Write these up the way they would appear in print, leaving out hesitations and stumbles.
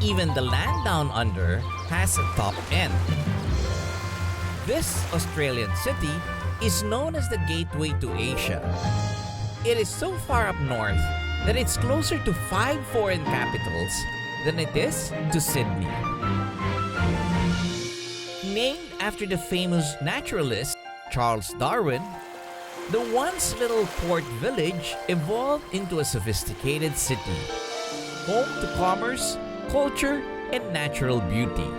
Even the land down under has a top end. This Australian city is known as the gateway to Asia. It is so far up north that it's closer to 5 foreign capitals than it is to Sydney. Named after the famous naturalist Charles Darwin, the once little port village evolved into a sophisticated city, home to commerce, culture, and natural beauty.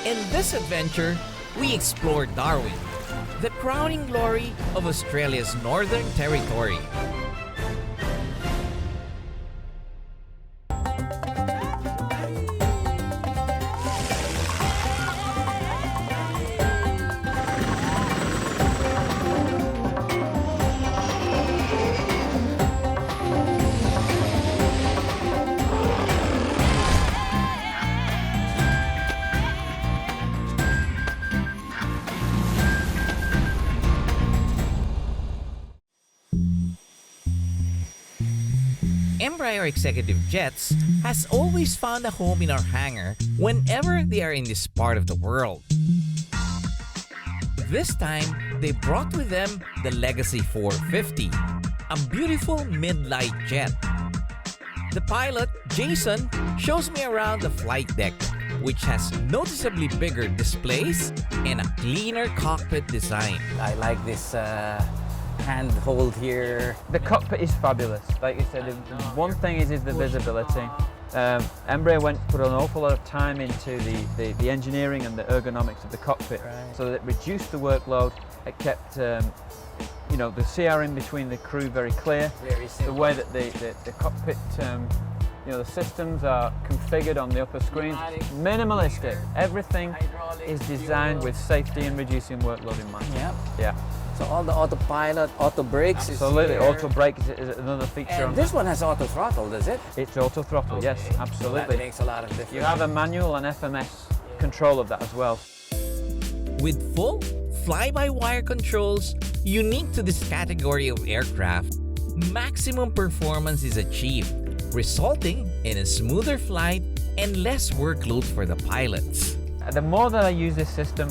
In this adventure, we explore Darwin, the crowning glory of Australia's Northern Territory. Embraer executive jets has always found a home in our hangar whenever they are in this part of the world. This time, they brought with them the Legacy 450, a beautiful mid-light jet. The pilot, Jason, shows me around the flight deck, which has noticeably bigger displays and a cleaner cockpit design. I like this handhold here. The cockpit is fabulous. Like you said, one thing is the visibility. Embraer put an awful lot of time into the engineering and the ergonomics of the cockpit, so that it reduced the workload. It kept the CRM between the crew very clear. Very simple. The way that the cockpit, the systems are configured on the upper screen. Minimalistic. Everything is designed with safety and reducing workload in mind. Yep. Yeah. So all the autopilot, auto brakes Absolutely. is here. Auto brake is another feature. And this one has auto throttle, does it? It's auto throttle, yes, absolutely. That makes a lot of difference. You have a manual and FMS control of that as well. With full fly-by-wire controls unique to this category of aircraft, maximum performance is achieved, resulting in a smoother flight and less workload for the pilots. The more that I use this system,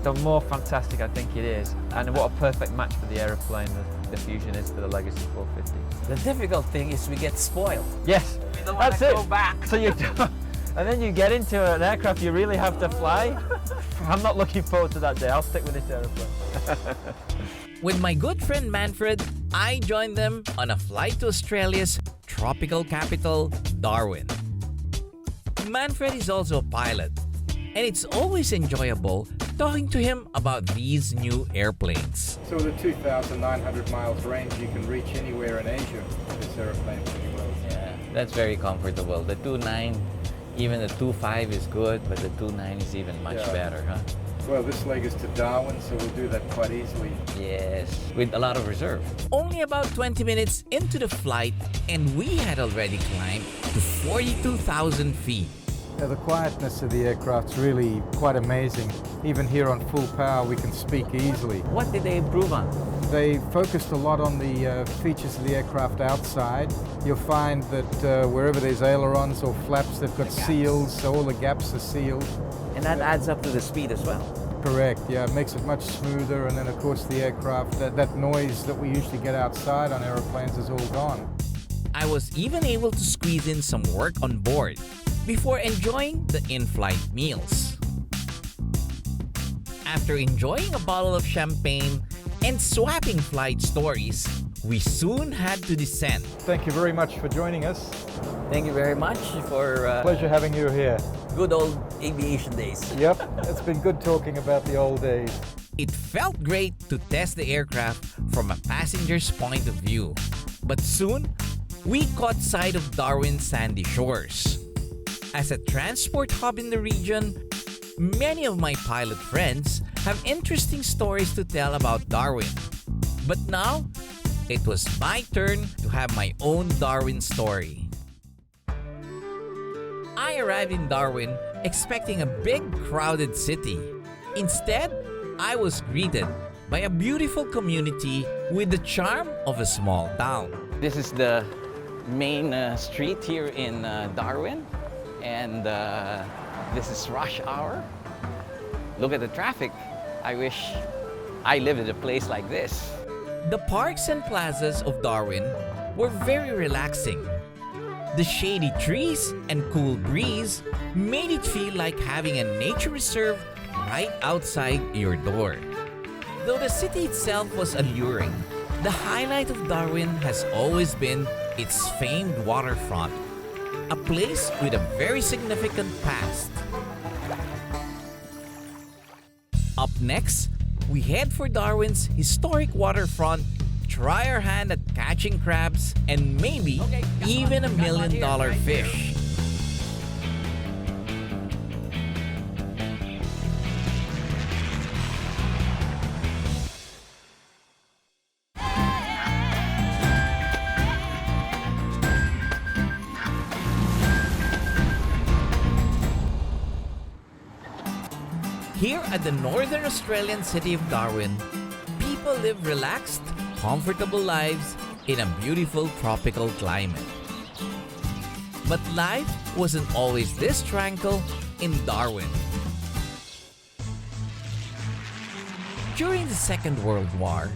the more fantastic I think it is, and what a perfect match for the aeroplane the Fusion is for the Legacy 450. The difficult thing is we get spoiled. Yes, We don't that's want it. to go back. So you don't, and then you get into an aircraft you really have to fly. I'm not looking forward to that day. I'll stick with this aeroplane. With my good friend Manfred, I joined them on a flight to Australia's tropical capital, Darwin. Manfred is also a pilot, and it's always enjoyable talking to him about these new airplanes. So with a 2,900 miles range, you can reach anywhere in Asia with this aeroplane pretty well. Yeah, that's very comfortable. The 2.9, even the 2.5 is good, but the 2.9 is even much better, huh? Well, this leg is to Darwin, so we'll do that quite easily. Yes, with a lot of reserve. Only about 20 minutes into the flight, and we had already climbed to 42,000 feet. The quietness of the aircraft's really quite amazing. Even here on full power, we can speak easily. What did they improve on? They focused a lot on the features of the aircraft outside. You'll find that wherever there's ailerons or flaps, they've got seals, so all the gaps are sealed. And that adds up to the speed as well. Correct, yeah, it makes it much smoother, and then of course the aircraft, that noise that we usually get outside on aeroplanes is all gone. I was even able to squeeze in some work on board before enjoying the in-flight meals. After enjoying a bottle of champagne and swapping flight stories, we soon had to descend. Thank you very much for joining us. Thank you very much for Pleasure having you here. good old aviation days. Yep, it's been good talking about the old days. It felt great to test the aircraft from a passenger's point of view. But soon, we caught sight of Darwin's sandy shores. As a transport hub in the region, many of my pilot friends have interesting stories to tell about Darwin. But now, it was my turn to have my own Darwin story. I arrived in Darwin expecting a big, crowded city. Instead, I was greeted by a beautiful community with the charm of a small town. This is the main street here in Darwin, and this is rush hour. Look at the traffic. I wish I lived in a place like this. The parks and plazas of Darwin were very relaxing. The shady trees and cool breeze made it feel like having a nature reserve right outside your door. Though the city itself was alluring, the highlight of Darwin has always been its famed waterfront, a place with a very significant past. Up next, we head for Darwin's historic waterfront, try our hand at catching crabs, and maybe even $1 million fish. Here at the northern Australian city of Darwin, people live relaxed, comfortable lives in a beautiful tropical climate. But life wasn't always this tranquil in Darwin. During the Second World War,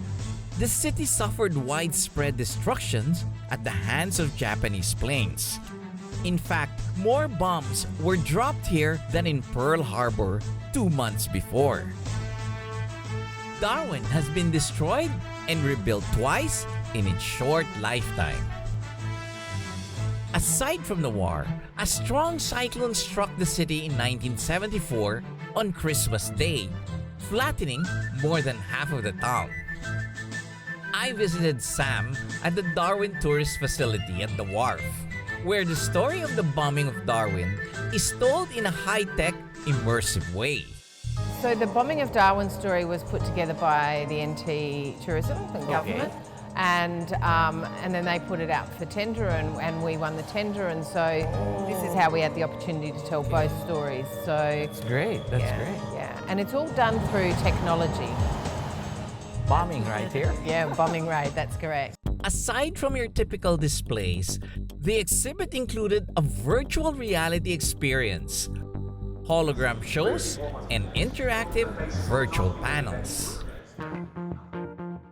the city suffered widespread destructions at the hands of Japanese planes. In fact, more bombs were dropped here than in Pearl Harbor 2 months before. Darwin has been destroyed and rebuilt twice in its short lifetime. Aside from the war, a strong cyclone struck the city in 1974 on Christmas Day, flattening more than half of the town. I visited Sam at the Darwin Tourist Facility at the Wharf, where the story of the bombing of Darwin is told in a high-tech, immersive way. So the bombing of Darwin story was put together by the NT Tourism, the government, and then they put it out for tender, and we won the tender, and so this is how we had the opportunity to tell both stories. So That's great. That's great. Yeah, and it's all done through technology. Bombing right here. Yeah, bombing raid, that's correct. Aside from your typical displays, the exhibit included a virtual reality experience, hologram shows, and interactive virtual panels.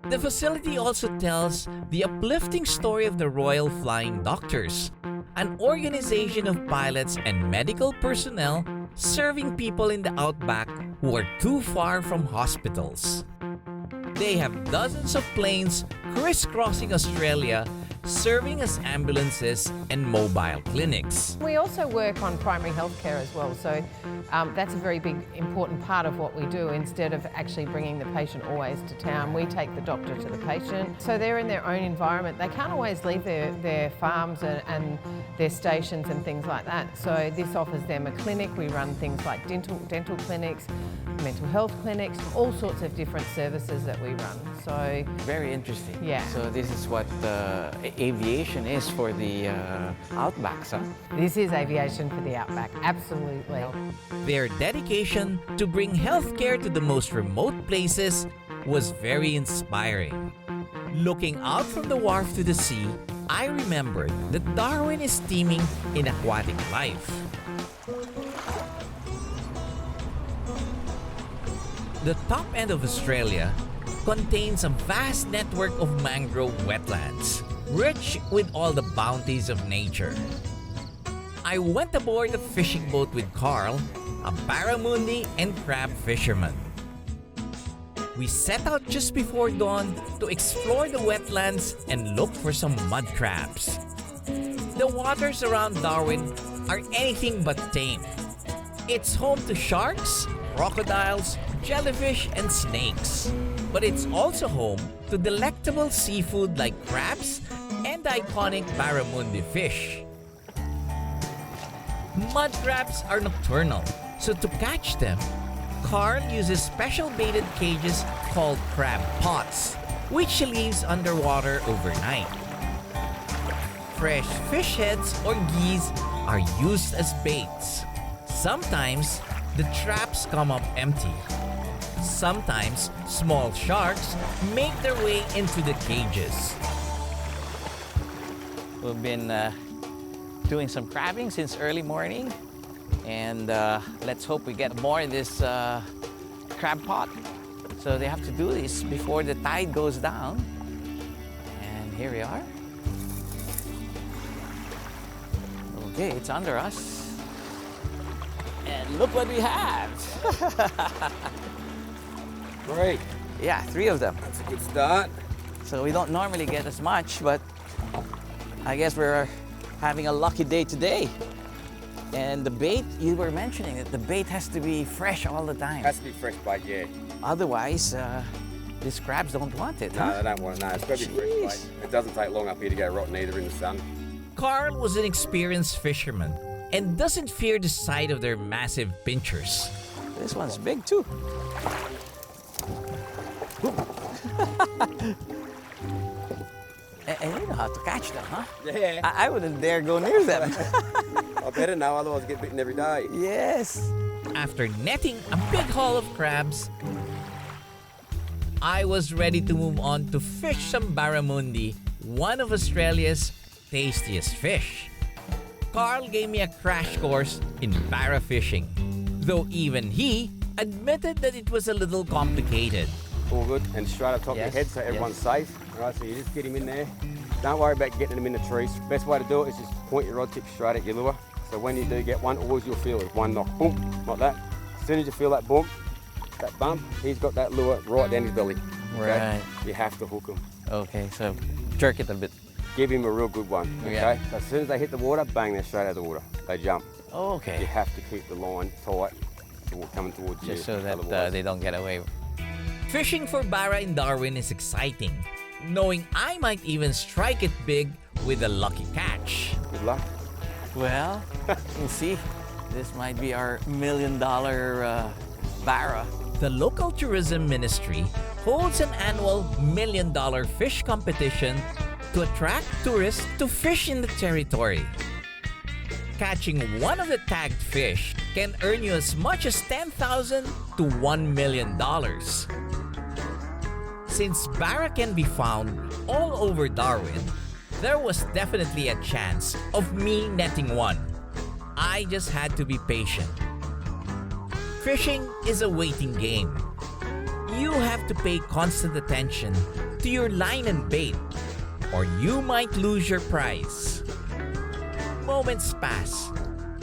The facility also tells the uplifting story of the Royal Flying Doctors, an organization of pilots and medical personnel serving people in the outback who are too far from hospitals. They have dozens of planes crisscrossing Australia, serving as ambulances and mobile clinics. We also work on primary health care as well, so that's a very big, important part of what we do. Instead of actually bringing the patient always to town, we take the doctor to the patient. So they're in their own environment. They can't always leave their farms and their stations and things like that. So this offers them a clinic. We run things like dental clinics, mental health clinics, all sorts of different services that we run. So Very interesting. Yeah. So this is what aviation is for the outbacks, huh? this is aviation for the outback, absolutely. Their dedication to bring healthcare to the most remote places was very inspiring. Looking out from the wharf to the sea, I remembered that Darwin is teeming in aquatic life. The top end of Australia contains a vast network of mangrove wetlands, rich with all the bounties of nature. I went aboard a fishing boat with Carl, a barramundi and crab fisherman. We set out just before dawn to explore the wetlands and look for some mud crabs. The waters around Darwin are anything but tame. It's home to sharks, crocodiles, jellyfish, and snakes. But it's also home to delectable seafood like crabs and iconic barramundi fish. Mud crabs are nocturnal, so to catch them, Carl uses special baited cages called crab pots, which he leaves underwater overnight. Fresh fish heads or geese are used as baits. Sometimes, the traps come up empty. Sometimes, small sharks make their way into the cages. We've been doing some crabbing since early morning, and let's hope we get more in this crab pot. So they have to do this before the tide goes down. And here we are. Okay, it's under us. And look what we have. Great. Yeah, 3 of them. That's a good start. So we don't normally get as much, but I guess we're having a lucky day today. And the bait, you were mentioning that the bait has to be fresh all the time. Has to be fresh bait, yeah. Otherwise, these crabs don't want it. No, huh? they don't want it. No, it's got to be fresh Jeez. bait. It doesn't take long up here to go rotten either in the sun. Carl was an experienced fisherman and doesn't fear the sight of their massive pinchers. This one's big too. And you know how to catch them, huh? Yeah. I wouldn't dare go near them. I better know, otherwise I get bitten every day. Yes. After netting a big haul of crabs, I was ready to move on to fish some barramundi, one of Australia's tastiest fish. Carl gave me a crash course in barra fishing, though even he admitted that it was a little complicated. All good. And straight up top of your Yes, head so everyone's safe. All right, so you just get him in there. Don't worry about getting him in the trees. Best way to do it is just point your rod tip straight at your lure. So when you do get one, always you'll feel it. One knock, boom, like that. As soon as you feel that bump, he's got that lure right down his belly. Okay? Right. You have to hook him. Okay, so jerk it a bit. Give him a real good one, okay? Yeah. So as soon as they hit the water, bang, they're straight out of the water. They jump. You Okay. have to keep the line tight coming towards you. Just so that otherwise- they don't get away. Fishing for barra in Darwin is exciting, knowing I might even strike it big with a lucky catch. Good luck. Well, you see, this might be our $1 million barra. The local tourism ministry holds an annual $1 million fish competition to attract tourists to fish in the territory. Catching one of the tagged fish can earn you as much as $10,000 to $1 million. Since barra can be found all over Darwin, there was definitely a chance of me netting one. I just had to be patient. Fishing is a waiting game. You have to pay constant attention to your line and bait, or you might lose your prize. Moments pass,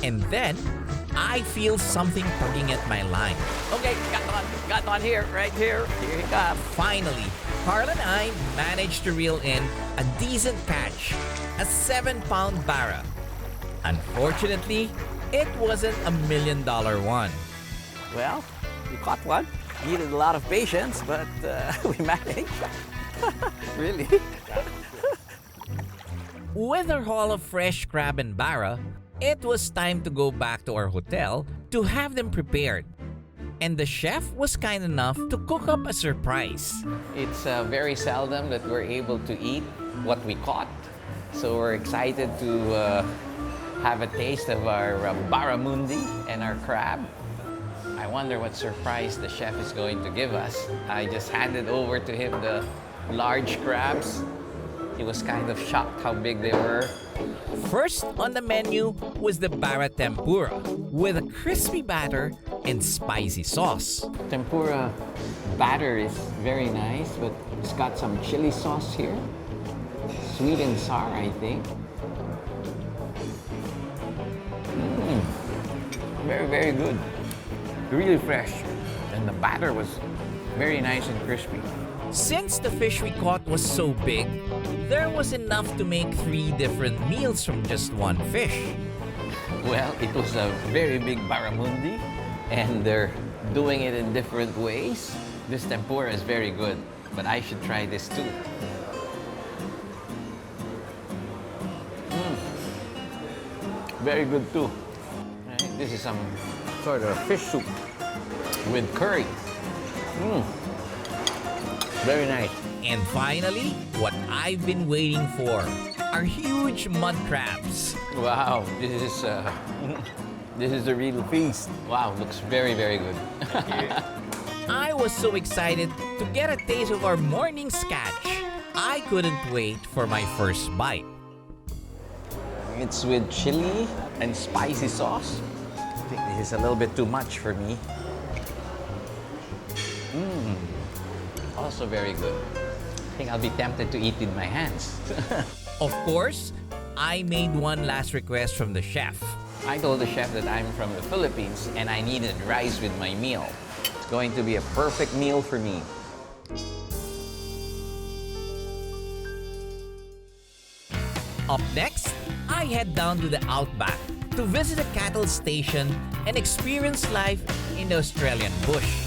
and then I feel something tugging at my line. Okay, got one here, right here. Here you go. Finally, Carl and I managed to reel in a decent catch, a 7-pound barra. Unfortunately, it wasn't a $1 million one. Well, we caught one. Needed a lot of patience, but we managed. Really? With our haul of fresh crab and barra, it was time to go back to our hotel to have them prepared. And the chef was kind enough to cook up a surprise. It's very seldom that we're able to eat what we caught. So we're excited to have a taste of our barramundi and our crab. I wonder what surprise the chef is going to give us. I just handed over to him the large crabs. He was kind of shocked how big they were. First on the menu was the barra tempura with a crispy batter and spicy sauce. Tempura batter is very nice, but it's got some chili sauce here. Sweet and sour, I think. Very, very good. Really fresh. And the batter was very nice and crispy. Since the fish we caught was so big, there was enough to make 3 different meals from just one fish. Well, it was a very big barramundi, and they're doing it in different ways. This tempura is very good, but I should try this too. Very good too. Right, this is some sort of fish soup with curry. Very nice. And finally, what I've been waiting for, are huge mud crabs. Wow, this is a real feast. Wow, looks very, very good. I was so excited to get a taste of our morning's catch. I couldn't wait for my first bite. It's with chili and spicy sauce. I think this is a little bit too much for me. Also very good. I think I'll be tempted to eat with my hands. Of course, I made one last request from the chef. I told the chef that I'm from the Philippines and I needed rice with my meal. It's going to be a perfect meal for me. Up next, I head down to the outback to visit a cattle station and experience life in the Australian bush.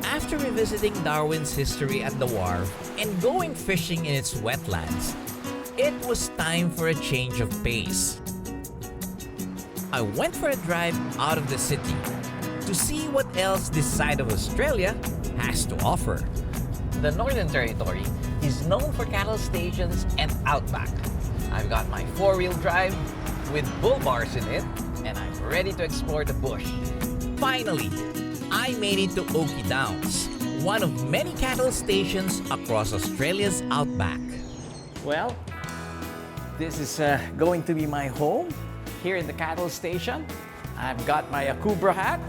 After revisiting Darwin's history at the wharf and going fishing in its wetlands, it was time for a change of pace. I went for a drive out of the city to see what else this side of Australia has to offer. The Northern Territory is known for cattle stations and outback. I've got my four-wheel drive with bull bars in it, and I'm ready to explore the bush. Finally, I made it to Oakey Downs, one of many cattle stations across Australia's outback. Well, this is going to be my home here in the cattle station. I've got my Akubra hat,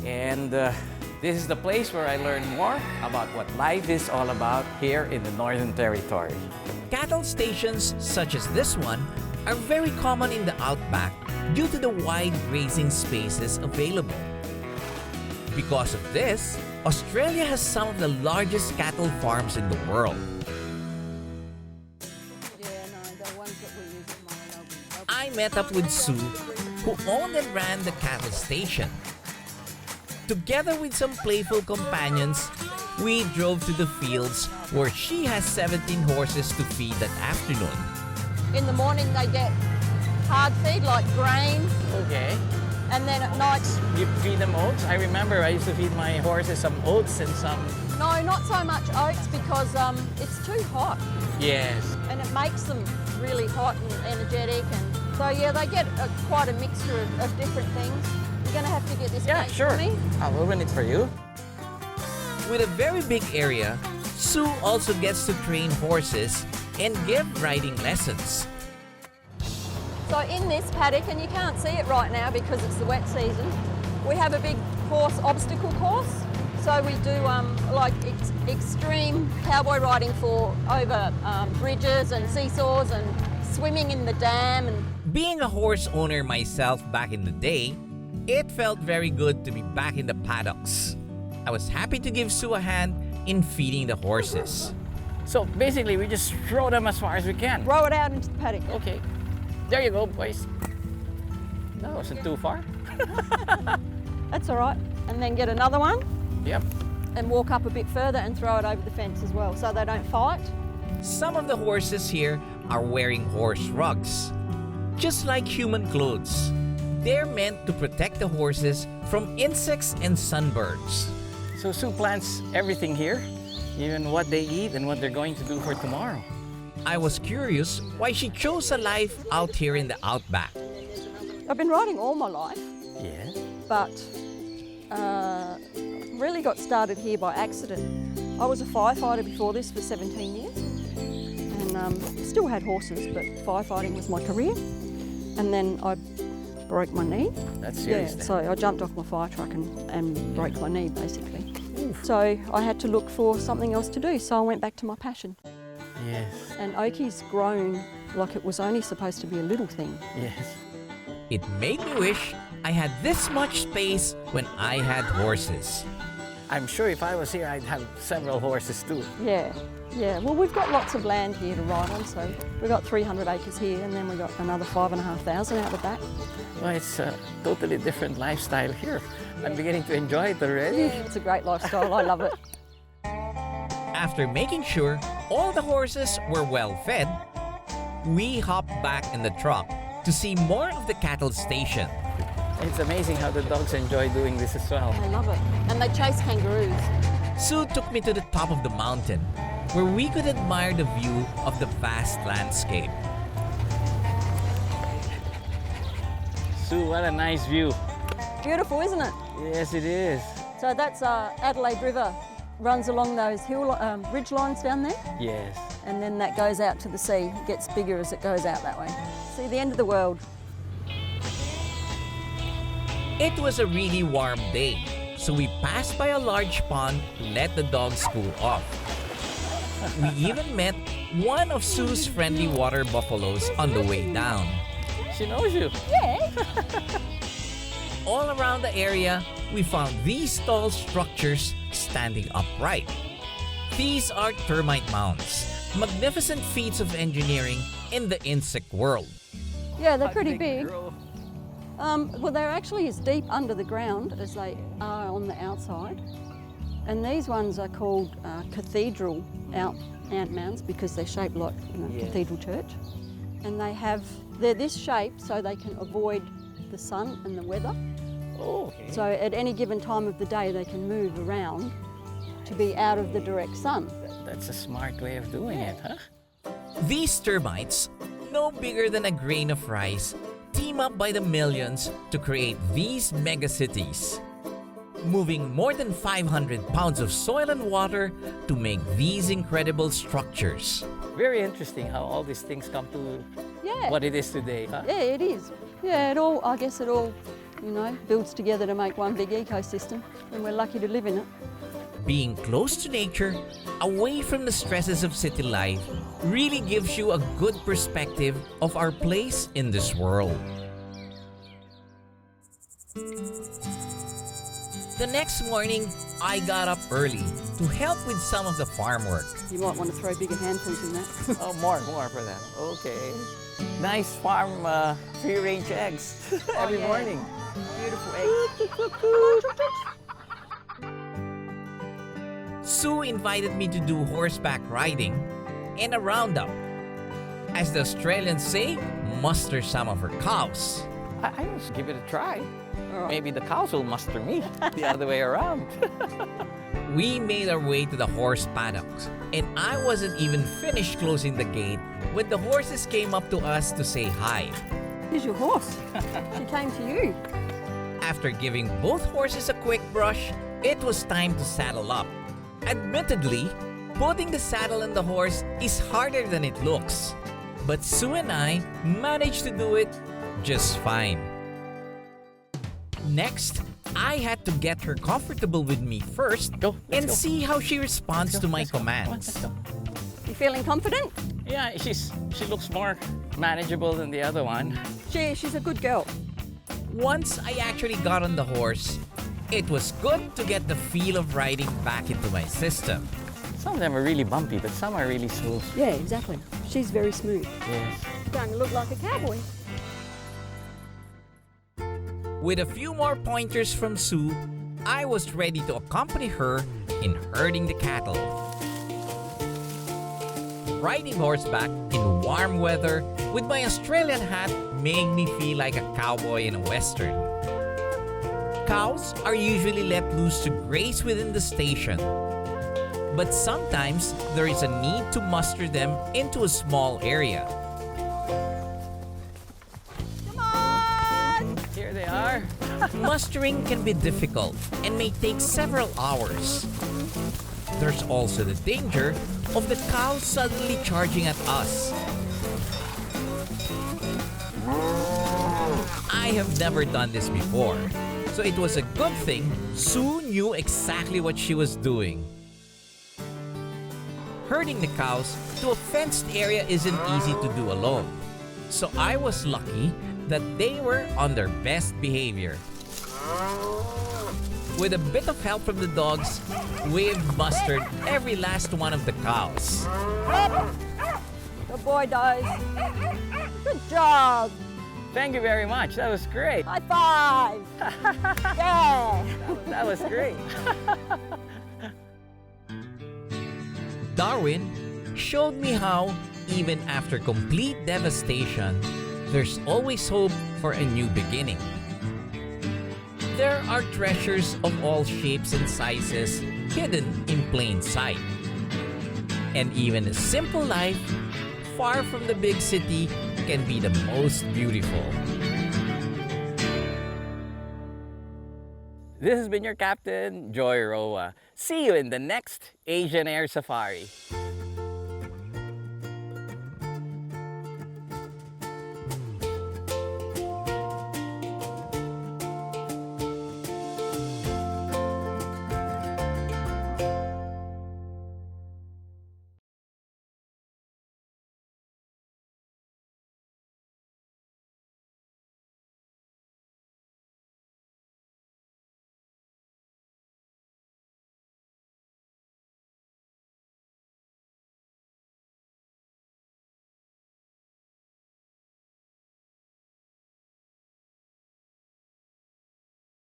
and this is the place where I learn more about what life is all about here in the Northern Territory. Cattle stations such as this one are very common in the outback due to the wide grazing spaces available. Because of this, Australia has some of the largest cattle farms in the world. I met up with Sue, who owned and ran the cattle station. Together with some playful companions, we drove to the fields where she has 17 horses to feed that afternoon. In the morning they get hard feed like grain, Okay. and then at night, You feed them oats? I remember I used to feed my horses some oats and some... no, not so much oats because it's too hot Yes. and it makes them really hot and energetic, and so yeah, they get quite a mixture of different things. You're going to have to get this Yeah, made sure. for me. I'll open it for you. With a very big area, Sue also gets to train horses and give riding lessons. So in this paddock, and you can't see it right now because it's the wet season, we have a big horse obstacle course. So we do like extreme cowboy riding for over bridges and seesaws and swimming in the dam. And Being a horse owner myself back in the day, it felt very good to be back in the paddocks. I was happy to give Sue a hand in feeding the horses. So basically, we just throw them as far as we can. throw it out into the paddock. Okay. There you go, boys. That wasn't too far. That's all right. And then get another one Yep. and walk up a bit further and throw it over the fence as well so they don't fight. Some of the horses here are wearing horse rugs, just like human clothes. They're meant to protect the horses from insects and sunbirds. So Sue plants everything here, even what they eat and what they're going to do for tomorrow. I was curious why she chose a life out here in the outback. I've been riding all my life, Yeah. but really got started here by accident. I was a firefighter before this for 17 years and still had horses, but firefighting was my career. And then I broke my knee. That's serious. Yeah, so I jumped off my fire truck and broke my knee basically. So I had to look for something else to do, so I went back to my passion. Yes. And Oakey's grown like it was only supposed to be a little thing. Yes. It made me wish I had this much space when I had horses. I'm sure if I was here, I'd have several horses too. Yeah, yeah. Well, we've got lots of land here to ride on, so we've got 300 acres here, and then we've got another 5,500 out the back. Well, it's a totally different lifestyle here. I'm beginning to enjoy it already. Yeah, it's a great lifestyle. I love it. After making sure all the horses were well fed, we hopped back in the truck to see more of the cattle station. It's amazing how the dogs enjoy doing this as well. I love it. And they chase kangaroos. Sue took me to the top of the mountain, where we could admire the view of the vast landscape. Sue, what a nice view. Beautiful, isn't it? Yes, it is. So that's Adelaide River, runs along those ridge lines down there, Yes. and then that goes out to the sea. It gets bigger as it goes out that way. See, the end of the world. It was a really warm day, so we passed by a large pond to let the dogs cool off. We even met one of Sue's friendly water buffaloes on the way down. She knows you. Yeah. All around the area, we found these tall structures standing upright. These are termite mounds, magnificent feats of engineering in the insect world. Yeah, they're pretty big. Well, they're actually as deep under the ground as they are on the outside. And these ones are called cathedral ant mounds because they're shaped like cathedral church. And they're this shape so they can avoid the sun and the weather. Oh, okay. So at any given time of the day, they can move around to be out of the direct sun. That's a smart way of doing it, huh? These termites, no bigger than a grain of rice, team up by the millions to create these megacities, moving more than 500 pounds of soil and water to make these incredible structures. Very interesting how all these things come to Yeah. what it is today, huh? Yeah, it is. Yeah, I guess it all, builds together to make one big ecosystem, and we're lucky to live in it. Being close to nature, away from the stresses of city life, really gives you a good perspective of our place in this world. The next morning, I got up early to help with some of the farm work. You might want to throw bigger handfuls in that. Oh, more for that. Okay. Nice farm free-range eggs every yeah. morning. Beautiful eggs. Sue invited me to do horseback riding and a roundup. As the Australians say, muster some of her cows. I must give it a try. All right. Maybe the cows will muster me the other way around. We made our way to the horse paddocks, and I wasn't even finished closing the gate when the horses came up to us to say hi. Here's your horse. She came to you. After giving both horses a quick brush, it was time to saddle up. Admittedly, putting the saddle on the horse is harder than it looks, but Sue and I managed to do it just fine. Next, I had to get her comfortable with me first Let's and go. see how she responds to my commands. Let's go. You feeling confident? Yeah, she looks more manageable than the other one. She's a good girl. Once I actually got on the horse, it was good to get the feel of riding back into my system. Some of them are really bumpy, but some are really smooth. Yeah, exactly. She's very smooth. Yes. Starting to look like a cowboy. With a few more pointers from Sue, I was ready to accompany her in herding the cattle. Riding horseback in warm weather with my Australian hat made me feel like a cowboy in a western. Cows are usually let loose to graze within the station, but sometimes there is a need to muster them into a small area. Here they are. Mustering can be difficult and may take several hours. There's also the danger of the cows suddenly charging at us. I have never done this before, so it was a good thing Sue knew exactly what she was doing. Herding the cows to a fenced area isn't easy to do alone, so I was lucky that they were on their best behavior. With a bit of help from the dogs, we've mustered every last one of the cows. Good boy, Doze. Good job. Thank you very much. That was great. High five. Yeah. That was great. Darwin showed me how, even after complete devastation, there's always hope for a new beginning. There are treasures of all shapes and sizes hidden in plain sight. And even a simple life, far from the big city, can be the most beautiful. This has been your captain, Joy Roa. See you in the next Asian Air Safari.